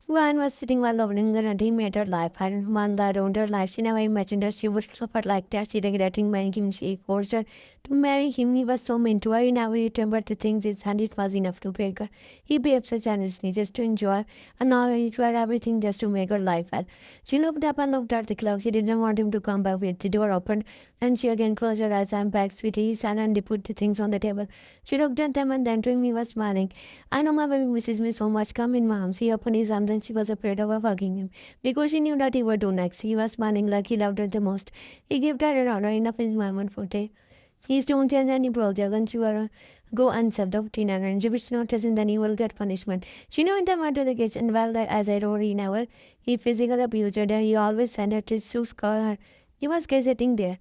One was sitting while loving her and he made her life. Hadn't one that owned her life. She never imagined that she would suffer like that. She regretting marrying him. She forced her to marry him. He was so mean to her. He never remembered the things his hand it was enough to break her. He behaved so generously just to enjoy, and now he tried everything just to make her life hell. She looked up and looked at the clock. She didn't want him to come back with the door opened, and she again closed her eyes. "I'm back, sweetie." He sat and they put the things on the table. She looked at them and then to him he was smiling. "I know my baby misses me so much. Come in, mom." She opened his arms and she was afraid of hugging him because she knew that he would do next. He was smiling like he loved her the most. He gave her around her enough enjoyment for day. He's don't change any project and she will go unserved of teenager and if it's not doesn't then he will get punishment. She knew in time went to the kitchen well as I wrote he never he physical abused her. He always sent her to scar her. He was sitting there.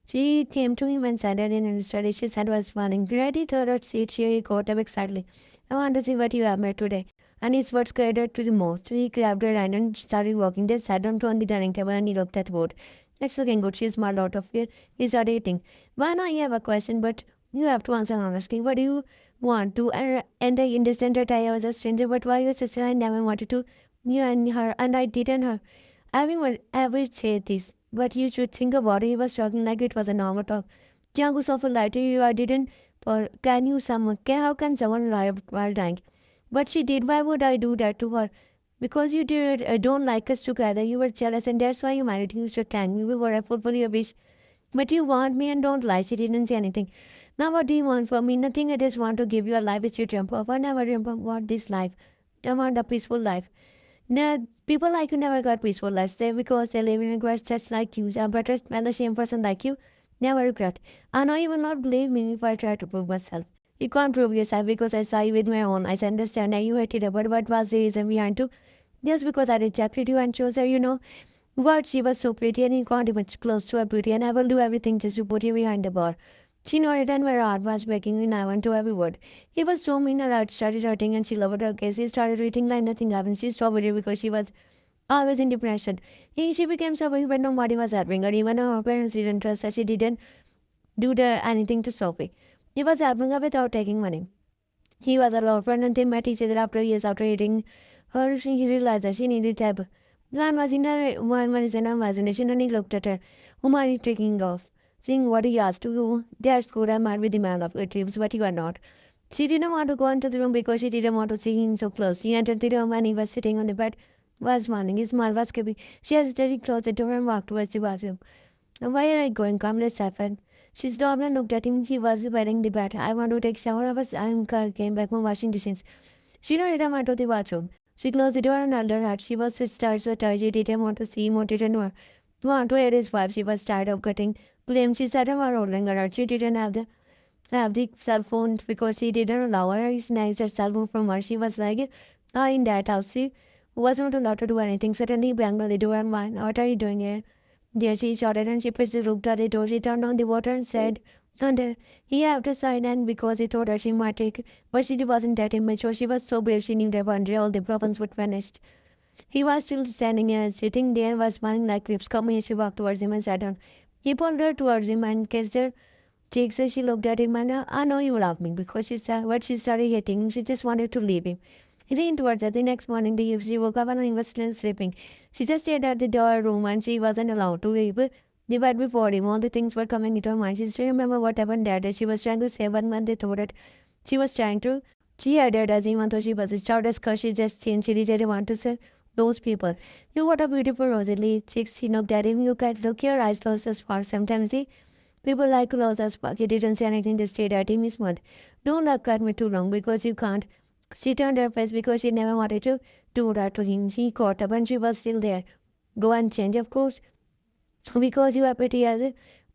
She came to him and sat in and study. She said was smiling. Ready third or seat she got up excitedly. "I want to see what you have made today." And his words scared her to the most. He grabbed her hand and started walking. They sat down on the dining table and he looked at the board. "It's looking good." She smiled out of fear. He started eating. "Well, I have a question, but you have to answer honestly. What do you want to?" And I understand that I was a stranger, but why your sister? I never wanted to. You and her, and I didn't her. Everyone ever said this, but you should think about it. He was talking like it was a normal talk. Jangu suffered later. You I didn't. For can you someone? How can someone lie while dying? But she did. Why would I do that to her? Because you did don't like us together. You were jealous, and that's why you married. You should thank me. We were fulfill your wish. But you want me and don't lie. She didn't say anything. Now what do you want from me? Nothing. I just want to give you a life which you dream of. I never dream of want this life. I want a peaceful life. No, people like you never got peaceful lives. They because they live in regrets just like you. A better and the same person like you never regret. I know you will not believe me if I try to prove myself. You can't prove yourself because I saw you with my own eyes. I understand that you hated her, but what was the reason behind it? Just because I rejected you and chose her, you know. What she was so pretty and you can't even close to her beauty, and I will do everything just to put you behind the bar. She nodded and her heart was breaking in I to every word. He was so mean her heart started hurting and she loved her case. He started eating like nothing happened. She stopped it because she was always in depression. She became so weak when nobody was helping her. Even her parents didn't trust her. She didn't do anything to Sophie. He was helping her without taking money. He was a law friend and they met each other after years after eating her. He realized that she needed help. One was in her imagination and he looked at her. Whom are you taking off? Seeing what he asked to you, that's good. I'm mad with the man of good dreams, but you are not. She didn't want to go into the room because she didn't want to see him so close. She entered the room and he was sitting on the bed, was smiling. His smile was creepy. She hesitated, closed the door and walked towards the bathroom. "Now, why are you going? Come, let's have fun." She stopped and looked at him. He was wearing the bed. "I want to take shower." I came back from washing dishes. She nodded and went to the bathroom. She closed the door and held her heart. She was so tired. She didn't want to see him or didn't want to hear his wife. She was tired of getting blamed. She sat and was rolling her heart. She didn't have the cell phone because she didn't allow her. He snatched her cell phone from her. She was like, in that house. She was not allowed to do anything. Suddenly, he banged on the door and whined, "What are you doing here?" There she shouted and she pushed the looked at the door. She turned on the water and said, "Thunder." He had to sign and because he thought that she might take, but she wasn't that immature. She was so brave. She knew that one day all the problems would vanish. He was still standing there, sitting there, was smiling like whips. Come here. She walked towards him and sat down. He pulled her towards him and kissed her cheeks as she looked at him. And "I know you love me," because she said what she started hating him. She just wanted to leave him. He leaned towards her. The next morning, she woke up and he was still sleeping. She just stayed at the door room and she wasn't allowed to leave the bed before him. All the things were coming into her mind. She still remembered what happened that day. She was trying to say, but when they thought it, she was trying to. She added as even though she was a child, because she just changed. She didn't want to say those people. "You what a beautiful Rosalie." Chicks, she looked at him. "You can look your eyes close as far. Sometimes he people like close as fuck." He didn't say anything, just stayed at him. He smiled. "Don't look at me too long because you can't." She turned her face because she never wanted to do that to him. He caught up and she was still there. "Go and change, of course, because you are pretty as a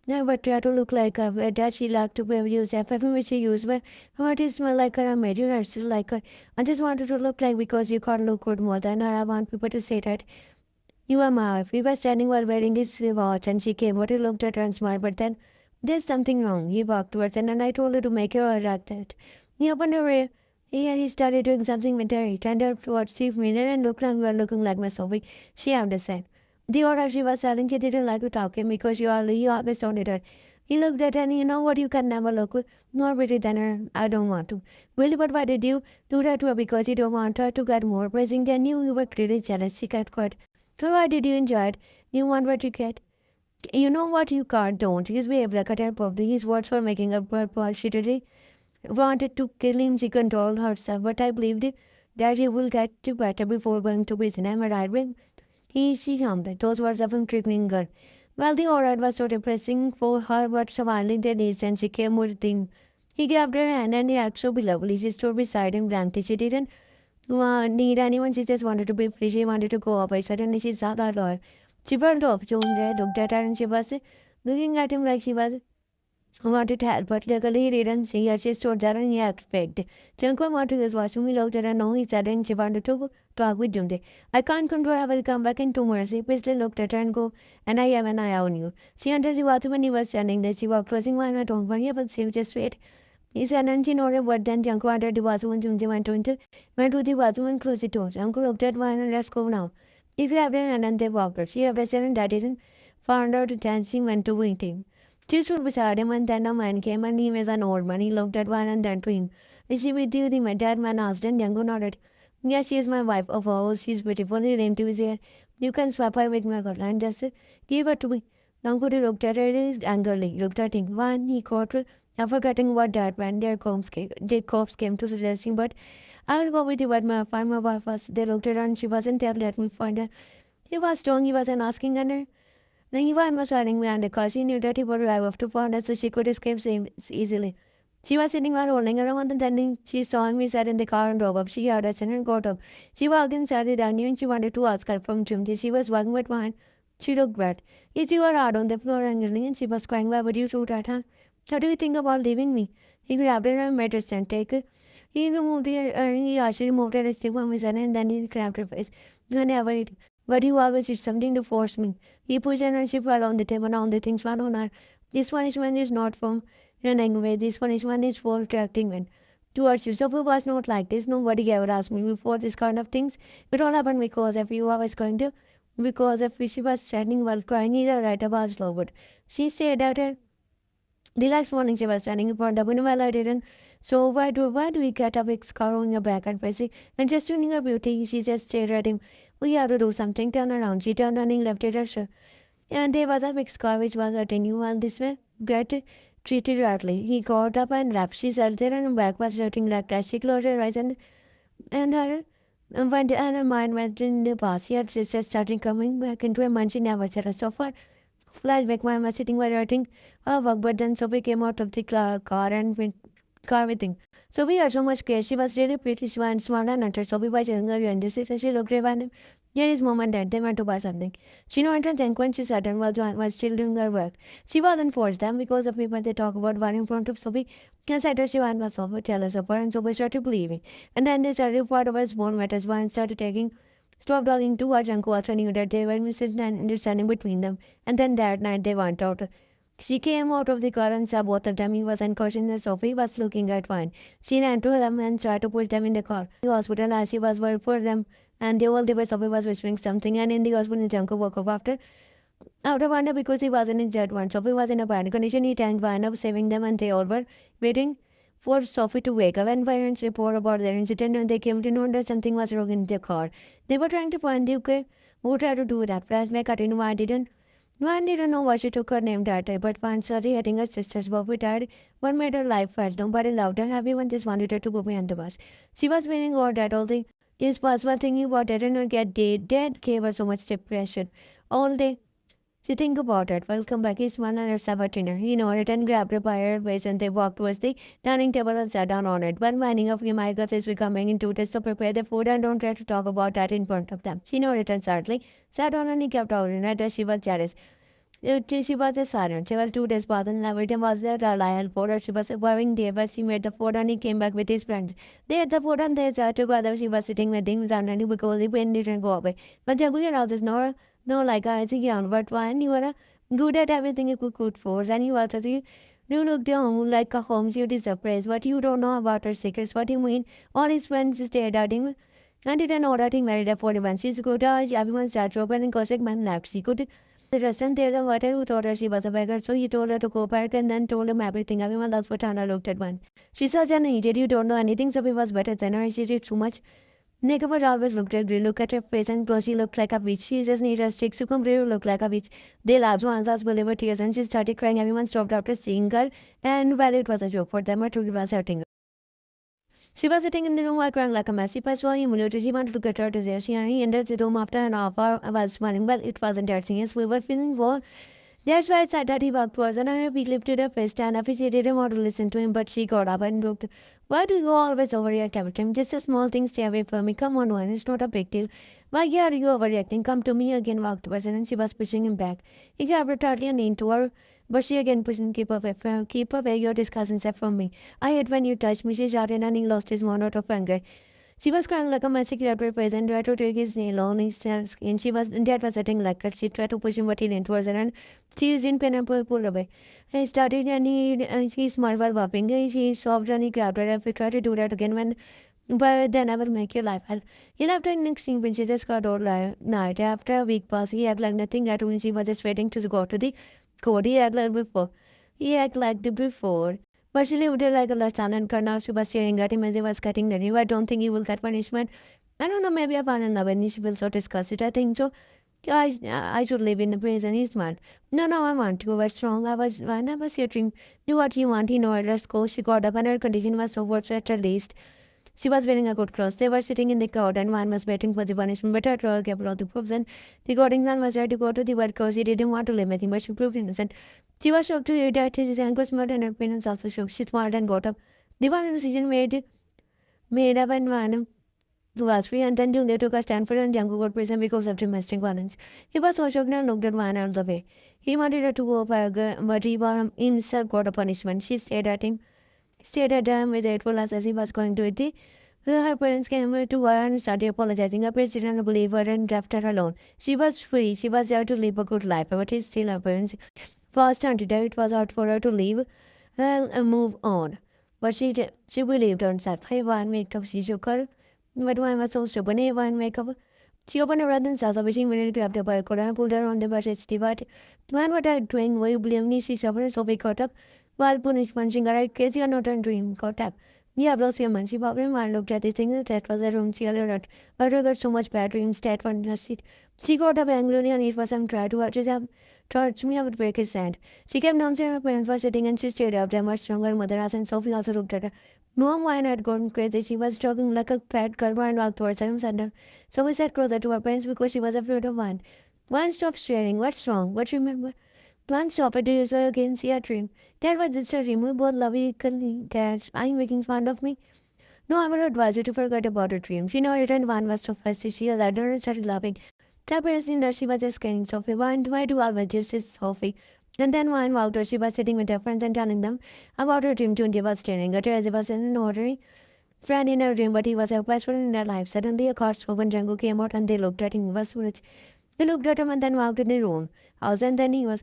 never try to look like her. Where that she liked to wear use perfume which she used, but what is smell like her? I made you are still like her. I just wanted to look like because you can't look good more than her. I want people to say that you are my wife." He was standing while wearing his watch and she came. But he looked at her and smiled, but then there's something wrong. He walked towards her and I told her to make her like that. He opened her ear. He started doing something with her. He turned her towards the mirror and looked like we were looking like myself. She understood. The order she was telling, she didn't like to talk to him because he always taunted her. He looked at her and you know what, you can never look more pretty than her. I don't want to. Really, but why did you do that to her? Because you don't want her to get more praising than you. You were clearly jealous. She got caught. So why did you enjoy it? You want what you get. You know what you can't, don't. His behavior at her probably his words for making up for Paul. She really wanted to kill him. She controlled herself, but I believed that he will get to better before going to prison. Am I right? She hummed. Those words of intriguing her. Well, the alright was so depressing for her, but surviving their needs and she came with him. He grabbed her hand and he acted so beloved. She stood beside him blankly. She didn't need anyone. She just wanted to be free. She wanted to go away. Suddenly she saw that lawyer. She burned off. Joan looked at her and she was looking at him like she was wanted to help, but luckily he didn't see her. She stood there and he expected. Junko wanted to his washroom. He looked at her. No, he said, and she wanted to talk with Jumde. I can't control. I will come back in 2 minutes. He Paisley looked at her and go, and I have an eye on you. She entered the bathroom and he was standing there. She walked closing one at home. Yeah, but she just wait. He said, and she nodded, but then Junko entered the bathroom and Jumde went to the bathroom and closed the door. Junko looked at one and let's go now. He grabbed her and then they walked her. She arrested and that didn't found out that she went to meet him. She stood beside him and then a man came and he was an old man. He looked at one and then to him. Is she with you? The dead man asked and Django nodded. Yes, she is my wife. Of course, she's beautiful. He named to his ear. You can swap her with my girl and just give her to me. Django looked at her angrily. Looked at him. One, he caught her. After forgetting what that man, their corpse came to suggesting, but I'll go with you what my find my wife was. They looked at her and she wasn't there. Let me find her. He was strong. He wasn't asking her. Ivan was running behind the car. She knew that he would arrive after 4 so she could escape easily. She was sitting while holding her arm and then she saw him. He sat in the car and drove up. She heard us and got up. She walked inside the dining and she wanted to ask her from Jim. She was walking with wine. She looked red. He threw her out on the floor angrily and she was crying. Why would you do that, huh? How do you think about leaving me? He grabbed her and made her stand. Take her. He removed her, he actually removed her stick from his hand and then he grabbed her face. I never eat. But you always did something to force me. He pushed her and she fell on the table and all the things fell on her. This punishment is not from running away. This punishment is for attracting men towards you. Sophie was not like this. Nobody ever asked me before this kind of things. It all happened because if you was going to, because if she was standing while crying, either right was lowered. She stared at her. The next morning she was standing in front of him while I didn't. So why do we get a big scar on your back and face and just tuning her beauty? She just stared at him. We have to do something. Turn around. She turned and he left her shirt. And there was a big scar which was hurting you while this way. Get treated rightly. He got up and left. She sat there and her back was hurting like that. She closed her eyes and her her mind went in the past. Her sister started coming back into her mind. She never said a so far. Flashback, mom was sitting while writing her work, but then Sophie came out of the car and went car with him. Sophie had so much care. She was really pretty, and smart and utter. Sophie was younger and this is she looked at him. Here is mom and dad. They went to buy something. She knew and think when she sat and was still doing her work. She wasn't forced them because of people they talk about one in front of Sophie. And said her she was Sophie, jealous of her, and Sophie started believing. And then they started part of his bone matters and started taking stopped talking to her. Junko also knew that they were misunderstanding between them. And then that night they went out. She came out of the car and saw both of them. He was encouraging that Sophie was looking at fine. She ran to them and tried to push them in the car. The hospital as he was worried for them. And they all the way Sophie was whispering something. And in the hospital, Junko woke up after wonder because he wasn't in jet one. Sophie was in a bad condition. He thanked Vine saving them and they all were waiting for Sophie to wake up. When parents report about their incident and they came to know that something was wrong in their car. They were trying to find the okay, who tried to do that. Flashback continued. One didn't know why she took her name that day, but one started hitting her sister's Sophie died. One made her life felt. Nobody loved her. Everyone just wanted her to go behind the bus. She was feeling all that all the is possible thinking about it and get dead gave her so much depression. All day she think about it. Welcome back. He smiled and let's have a dinner. He nodded and grabbed her by her waist and they walked towards the dining table and sat down on it. One minding of you, my God, is becoming into this, so prepare the food and don't try to talk about that in front of them. She nodded and sadly sat down and he kept ordering it as she was jealous. She was a silent. Several 2 days passed and Everything was there. Lyle for her. She was worrying there, but she made the food and he came back with his friends. They had the food and they sat together. She was sitting with him and because the wind didn't go away. But Jaguar house is no, like I see young, but when you are good at everything you could good for, and you also see you look down like a home, you deserve praise, but you don't know about her secrets. What do you mean? All his friends stared at him and didn't know that he married her 41. She's good, everyone's started open and Kosik man left. She could the restaurant, there's a waiter who thought her she was a beggar, so he told her to go back and then told him everything. Everyone loves what Hannah looked at one. She's such an idiot, you don't know anything, Sophie was better than her, she did too much. Nicobar always looked ugly. Look at her face and she looked like a witch. She just needed a stick. Sukumbri looked like a witch. They laughed. Answers believed tears and she started crying. Everyone stopped after seeing her. And well, it was a joke for them. Her truth was hurting. She was sitting in the room while crying like a messy past while humiliated. He wanted to get her to there. She entered the room after an hour while smiling. Well, it wasn't that serious. We were feeling bored. That's why I said that he walked towards her and we lifted her fist and if she didn't want to listen to him, but she got up and looked. Why do you always overreact every time? Just a small thing, stay away from me. Come on, one, it's not a big deal. Why are you overreacting? Come to me again, walked towards her and she was pushing him back. He grabbed her tightly and leaned to her, but she again pushed him, keep away your disgusting self from me. I hate when you touch me, she shouted and he lost his mind out of anger. She was crying like a messy creature face and tried to take his nail on his skin. Dad was sitting like her. She tried to push him, but he leaned towards her and she used in pen and pulled away. He started and he smiled while laughing. She sobbed and he grabbed her. If he tried to do that again, but then I will make your life hell. He left her in an extreme when she just got all night. After a week passed, he acted like nothing at all when she was just waiting to go to the court. He acted like before. He acted like the before. But she lived like a lesson and now she was staring at him as he was cutting the knife. I don't think he will get punishment. I don't know, maybe I found another and she will so discuss it. I think so. I should live in the prison. He's mad. No, I want to. What's wrong? I never see a dream. Do what you want. He know it. Let's go. She got up and her condition was so worse at least. She was wearing a good clothes. They were sitting in the court and one was waiting for the punishment. But her trial gave all the proofs and the courting man was there to go to the word because he didn't want to live with him, but she proved innocent. She was shocked to hear that his anger smelled and her parents also shook. She smiled and got up. The one decision made up and one was free and then they took a stand for in Django Court prison because of domestic violence. He was so shocked and looked at one out of the way. He wanted her to go but he himself got a punishment. She stared at him with hateful eyes as he was going to it. Her parents came to her and started apologizing. Her parents didn't believe her and left her alone. She was free. She was there to live a good life, but it's still her parents forced her to die. It was hard for her to leave and move on. But she believed herself. Hey, one makeup, she shook her. But one was so stubborn. Hey, one makeup. She opened her mouth and saw wishing when it grabbed her by a collar and pulled her on the bus. But man, what are you doing? Why you blame me? She shouted. So we caught up. While punching her, I crazy or not and dream caught up. Yeah, blows your man. She popped him and looked at the thing that was the room. She alerted. But her got so much bad dreams that one her seat. She got up angrily and it was some try to touch him. Touch me, I would break his hand. She came downstairs, her parents were sitting and she stared up them much stronger mother as and Sophie also looked at her. Mom wine had gone crazy. She was struggling like a fat girl and walked towards her center. So we sat closer to her parents because she was afraid of wine. One stopped staring. What's wrong? What remember? One stop it, do you so again see a dream? Dad was just a dream. We both love equally. Dad, are you making fun of me? No, I will advise you to forget about her dream. She know it and one was so fast. She has and started laughing. That person that she was just scaring Sophie. Why do always just is Sophie? And then one walked her. She was sitting with her friends and telling them about her dream too. And they was staring at her as if it was an ordinary friend in her dream, but he was a best friend in their life. Suddenly a car spoke when Django came out and they looked at him. He was Suraj. They looked at him and then walked in their own house and then he was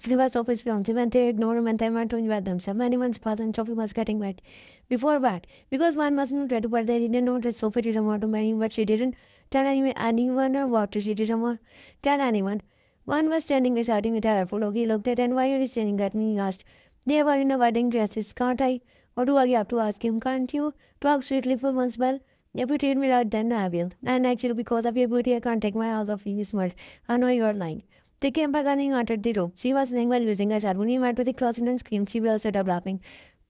Sophie's fiancé when they ignored him and they went to invite themselves. Anyone's past and Sophie was getting wet. Before that, because one was not ready, but they didn't know that Sophie didn't want to marry him, but she didn't tell anyone or what she didn't want tell anyone. One was standing and shouting with her full. He looked at and why are you standing at me? He asked. They were in a wedding dresses, can't I? Or do I have to ask him? Can't you talk sweetly for once? Well, if you treat me right, then I will. And actually, because of your beauty, I can't take my eyes off you, smart. I know you're lying. They came back and he entered the room. She was saying while using her chat. When he went to the closet and screamed, she burst out laughing.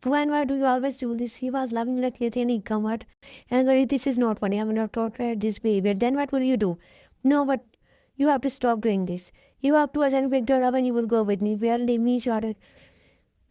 Why do you always do this? He was laughing like crazy and he come out. Angry, this is not funny. I have not taught her this behavior. Then what will you do? No, but you have to stop doing this. You have to us and picked her up and you will go with me. Where leave me shouted.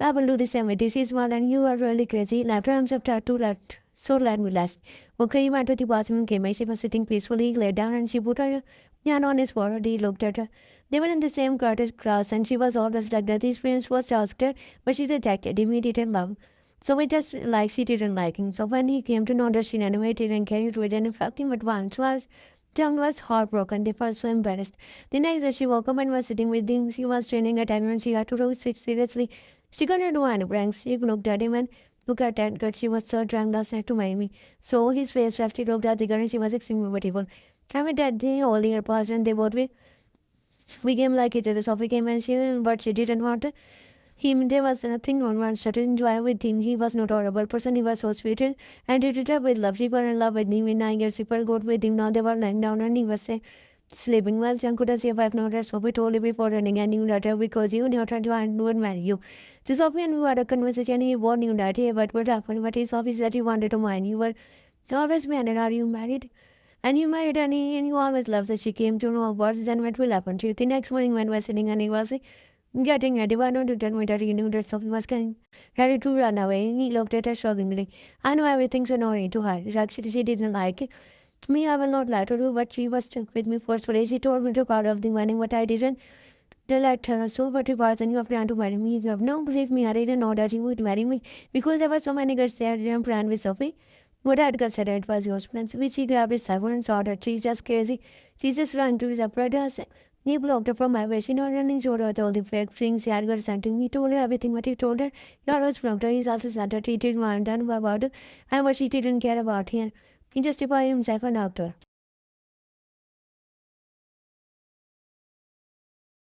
I will do the same with you. She's small and you are really crazy. Left her arms up to let me last. Okay, he went to the bathroom and came in. She was sitting peacefully, laid down and she put her hand on his forehead. He looked at her. They were in the same cottage class and she was always like that. These parents was asked her, but she rejected him. He didn't love. So it just like she didn't like him. So when he came to know that she anyway didn't carry to it and felt him at once was Tom was heartbroken. They felt so embarrassed. The next day she woke up and was sitting with him. She was training at him and she had to roast it seriously. She couldn't do any pranks. She looked at him and looked at that girl. She was so drunk last night to marry me. So his face left. She looked at the girl and she was extremely beautiful. Having that the whole year passed and they both were We came like each other. Sophie came and but she didn't want him. There was nothing wrong. One to enjoy with him. He was not a horrible person. He was so sweet and treated her with love. She fell in love with him. In 9 years, people got with him. Now they were lying down and he was sleeping well. Jankuda said, I've noticed Sophie told you before running a new letter because you knew trying to and would marry you. So Sophie and we had a conversation. He warned you that, hey, what happened? But Sophie said you wanted to marry. You were always married. Are you married? And you married and you always loved that she came to know what's then what will happen to you. The next morning when we were sitting and he was getting ready, why don't you tell me that you knew that Sophie was getting ready to run away? He looked at her shockingly. I know everything's annoying to her. Actually, she didn't like it. To me, I will not lie to you, but she was stuck with me forcefully. She told me to call off the wedding, but I didn't. They let her so, but it was and you have planned to marry me. No, believe me, I didn't know that you would marry me because there were so many girls there. I didn't plan with Sophie. What Edgar said it was your plan, so which he grabbed his cell phone and saw that she's just crazy. She's just trying to separate us. He blocked her from my way. She not running short with all the fake things Edgar sent to me. He told her everything what he told her. He always blocked her. He's also said that he didn't want to know about her and what she didn't care about him. He justified himself and after.